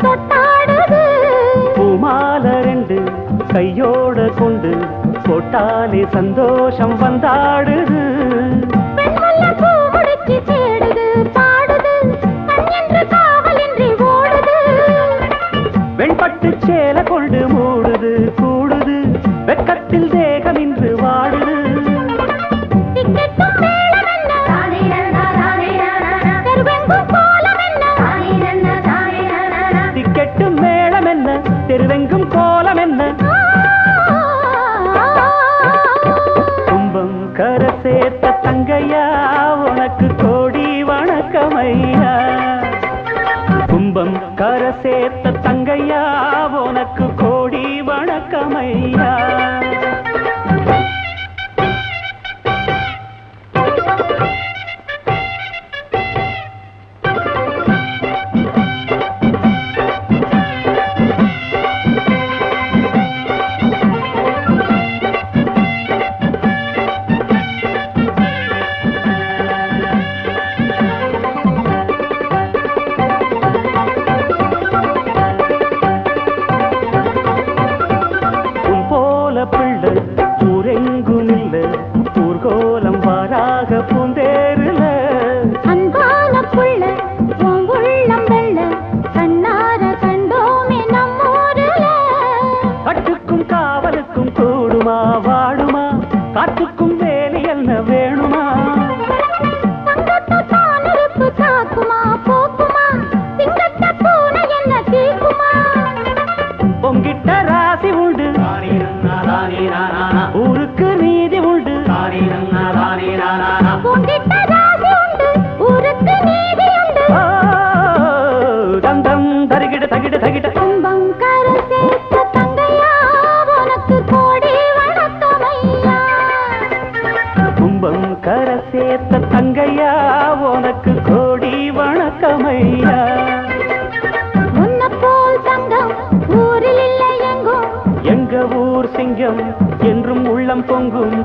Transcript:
தொட்டாடுது பூமால ரெண்டு கையோட கொண்டு போட்டாலே சந்தோஷம் வந்தாடுது பெண்மல்ல பூ முடிச்சு தேடுது பாடுது கண்ணென்று காவலின்றி ஓடுது வெண்பட்டு சேல கொண்டு மூடுது கூடுது வெக்கத்தில் தேகம் இன்று வாடுது திக்கெட்டும் மேளமென்ன தெருவெங்கும் கோலமென்ன திக்கெட்டும் மேளம் என்ன தெருவெங்கும் கோலம் என்ன கும்பம் கர சேர்த்த தங்கையா உனக்கு கோடி வணக்கமையா கும்பம் கர சேர்த்த தங்கையா உனக்கு கோடி வணக்கமையா பிள்ளை ஊரெங்கும் இல்ல ஊர்கோலம் வாராக பூந்தேருல அன்பான புள்ள உன் உள்ளம் வெள்ள கண்ணார கண்டோமே நம்மூருல கட்டுக்கும் காவலுக்கும் கூடுமா வாடுமா காட்டுக்கும் வேலி என்ன வேணுமா தங்கத்தை தானிருப்பு காக்குமா போக்குமா திங்கட்ட பூனை என்ன தீக்குமா பொங்கிட்ட ராசி உண்டு ஊருக்கு நீதி உண்டு பொங்கிட்ட ராசி உண்டு ஊருக்கு நீதி உண்டு தந்தம் தருகிட தகிட தகிட கும்பம் கரை சேர்த்த தங்கையா உனக்கு கோடி வணக்கமையா கும்பம் கர சேர்த்த தங்கையா உனக்கு கோடி வணக்கமையா உன்ன போல் தங்கம் ஊரில் இல்லை எங்கும் எங்க ஊர் சிங்கம் என்றும் உள்ளம் பொங்கும்